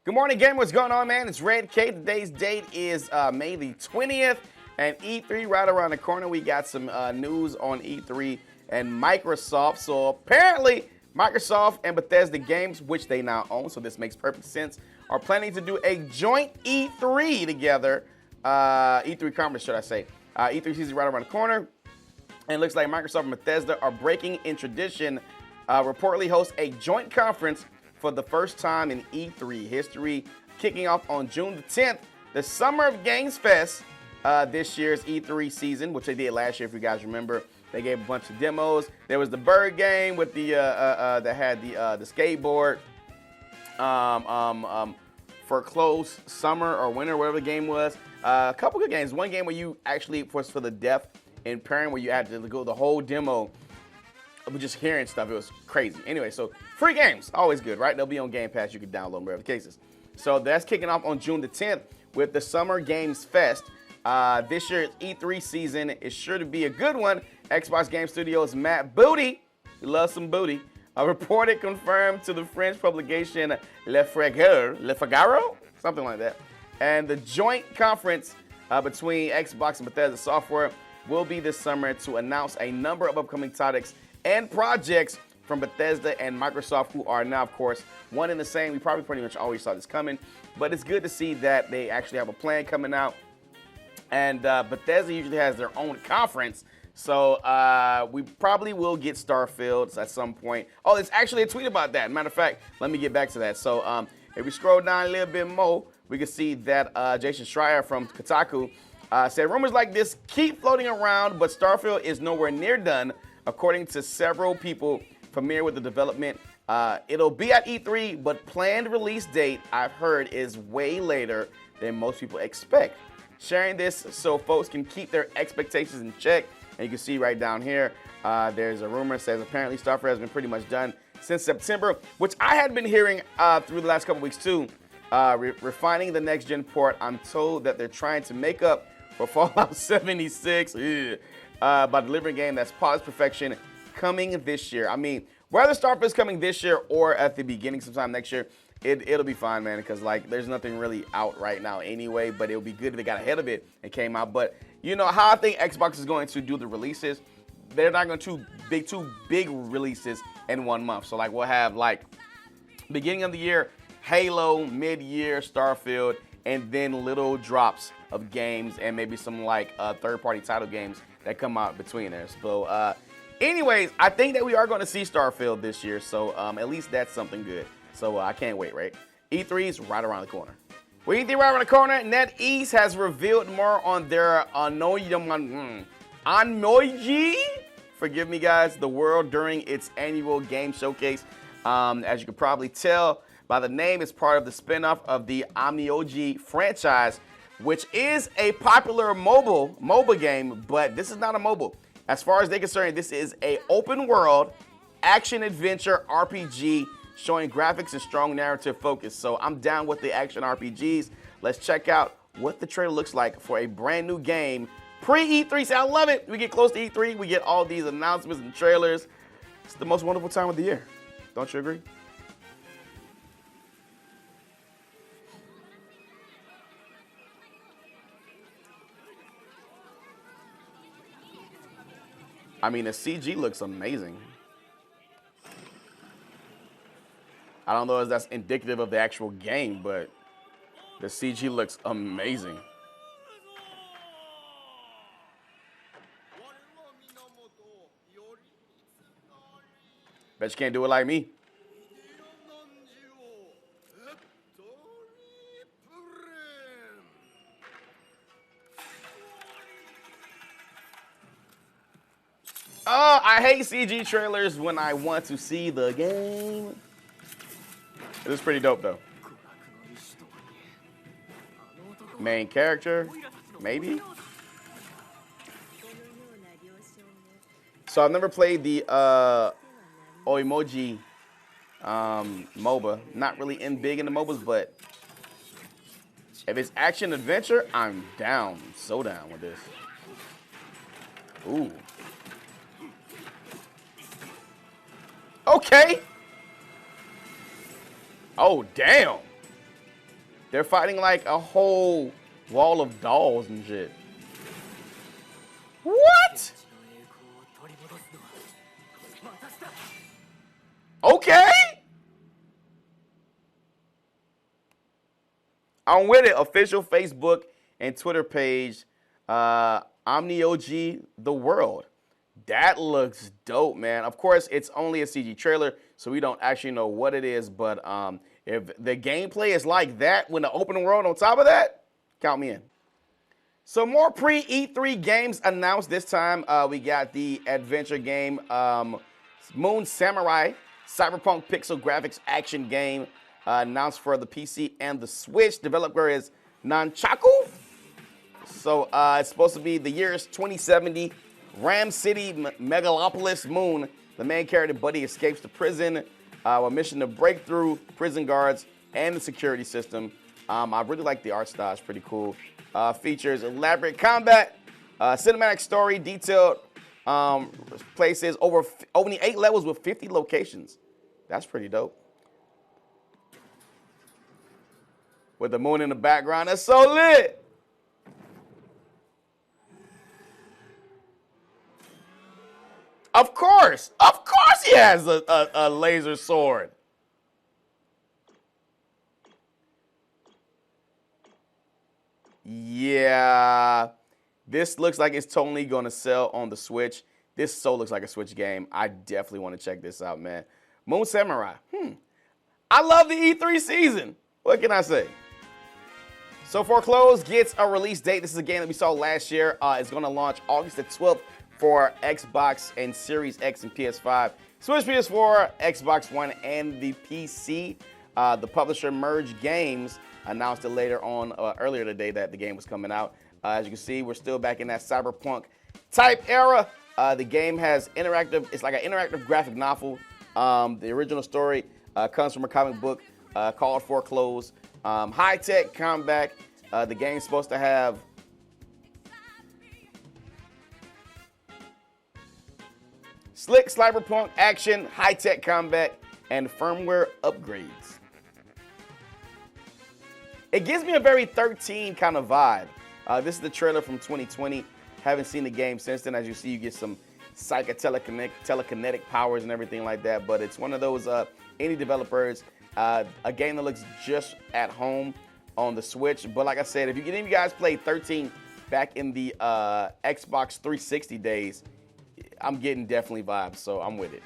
Good morning, game. What's going on, man? It's Red K. Today's date is May the 20th, and E3 right around the corner. We got some news on E3 and Microsoft. So apparently, Microsoft and Bethesda Games, which they now own, so this makes perfect sense, are planning to do a joint E3 together. E3 conference, should I say. E3 season right around the corner. And it looks like Microsoft and Bethesda are breaking in tradition, reportedly host a joint conference for the first time in E3 history, kicking off on June the 10th. The Summer of Games Fest, this year's E3 season, which they did last year, if you guys remember. They gave a bunch of demos. There was the bird game with the that had the skateboard. Foreclosed Summer or Winter, whatever the game was. A couple good games. One game where you actually was for the deaf and pairing, where you had to go the whole demo of just hearing stuff. It was crazy. Anyway, so free games, always good, right? They'll be on Game Pass. You can download them, whatever the case is. So that's kicking off on June the 10th with the Summer Games Fest. This year's E3 season is sure to be a good one. Xbox Game Studios' Matt Booty, he loves some booty, reported confirmed to the French publication Le Figaro, something like that. And the joint conference between Xbox and Bethesda Software will be this summer to announce a number of upcoming titles and projects from Bethesda and Microsoft, who are now, of course, one and the same. We probably pretty much always saw this coming, but it's good to see that they actually have a plan coming out. And Bethesda usually has their own conference, so we probably will get Starfield at some point. Oh, there's actually a tweet about that. Matter of fact, let me get back to that. So if we scroll down a little bit more, we can see that Jason Schreier from Kotaku said rumors like this keep floating around, but Starfield is nowhere near done, according to several people familiar with the development. It'll be at E3, but planned release date, I've heard, is way later than most people expect. Sharing this so folks can keep their expectations in check. And you can see right down here, there's a rumor that says apparently Starfield has been pretty much done since September, which I had been hearing through the last couple weeks too. Refining the next-gen port, I'm told that they're trying to make up for Fallout 76 by delivering a game that's polished perfection coming this year. I mean, whether Starfield's coming this year or at the beginning sometime next year, it'll be fine, man, because like there's nothing really out right now anyway, but it'll be good if they got ahead of it and came out. But you know how I think Xbox is going to do the releases, they're not going to do two big releases in 1 month. So like we'll have like beginning of the year Halo, mid-year Starfield, and then little drops of games and maybe some like third-party title games that come out between there. So anyways, I think that we are going to see Starfield this year, so at least that's something good. So I can't wait, right? E3 is right around the corner. With E3 right around the corner, NetEase has revealed more on their Onmyoji, forgive me guys, the world during its annual game showcase. As you can probably tell by the name, it's part of the spinoff of the Onmyoji franchise, which is a popular MOBA game, but this is not a mobile. As far as they're concerned, this is a open world action-adventure RPG showing graphics and strong narrative focus. So I'm down with the action RPGs. Let's check out what the trailer looks like for a brand new game pre-E3. See, I love it. We get close to E3, we get all these announcements and trailers. It's the most wonderful time of the year. Don't you agree? I mean, the CG looks amazing. I don't know if that's indicative of the actual game, but the CG looks amazing. Bet you can't do it like me. I hate CG trailers when I want to see the game. It is pretty dope, though. Main character, maybe? So I've never played the Onmyoji MOBA. Not really big into MOBAs, but if it's action adventure, I'm down. I'm so down with this. Ooh. Okay. Oh, damn. They're fighting like a whole wall of dolls and shit. What? Okay. I'm with it. Official Facebook and Twitter page, Onmyoji the World. That looks dope, man. Of course, it's only a CG trailer, so we don't actually know what it is. But if the gameplay is like that, when the open world on top of that, count me in. So more pre-E3 games announced. This time we got the adventure game Moon Samurai Cyberpunk Pixel Graphics action game announced for the PC and the Switch. Developer is Nunchaku. So it's supposed to be the year is 2070. Ram City Megalopolis Moon. The main character Buddy escapes the prison. A mission to break through prison guards and the security system. I really like the art style. It's pretty cool. Features elaborate combat, cinematic story, detailed places, only 8 levels with 50 locations. That's pretty dope. With the moon in the background, that's so lit. Of course he has a laser sword. Yeah, this looks like it's totally going to sell on the Switch. This so looks like a Switch game. I definitely want to check this out, man. Moon Samurai. I love the E3 season. What can I say? So Foreclosed gets a release date. This is a game that we saw last year. It's going to launch August the 12th for Xbox and Series X and PS5, Switch, PS4, Xbox One, and the PC. The publisher Merge Games announced it earlier today that the game was coming out. As you can see, we're still back in that cyberpunk type era. The game has it's like an interactive graphic novel. The original story comes from a comic book called Foreclosed. High-tech combat. The game's supposed to have slick cyberpunk action, high-tech combat, and firmware upgrades. It gives me a very 13 kind of vibe. This is the trailer from 2020. Haven't seen the game since then. As you see, you get some telekinetic powers and everything like that. But it's one of those indie developers. A game that looks just at home on the Switch. But like I said, if any of you guys played 13 back in the Xbox 360 days, I'm getting definitely vibes, so I'm with it.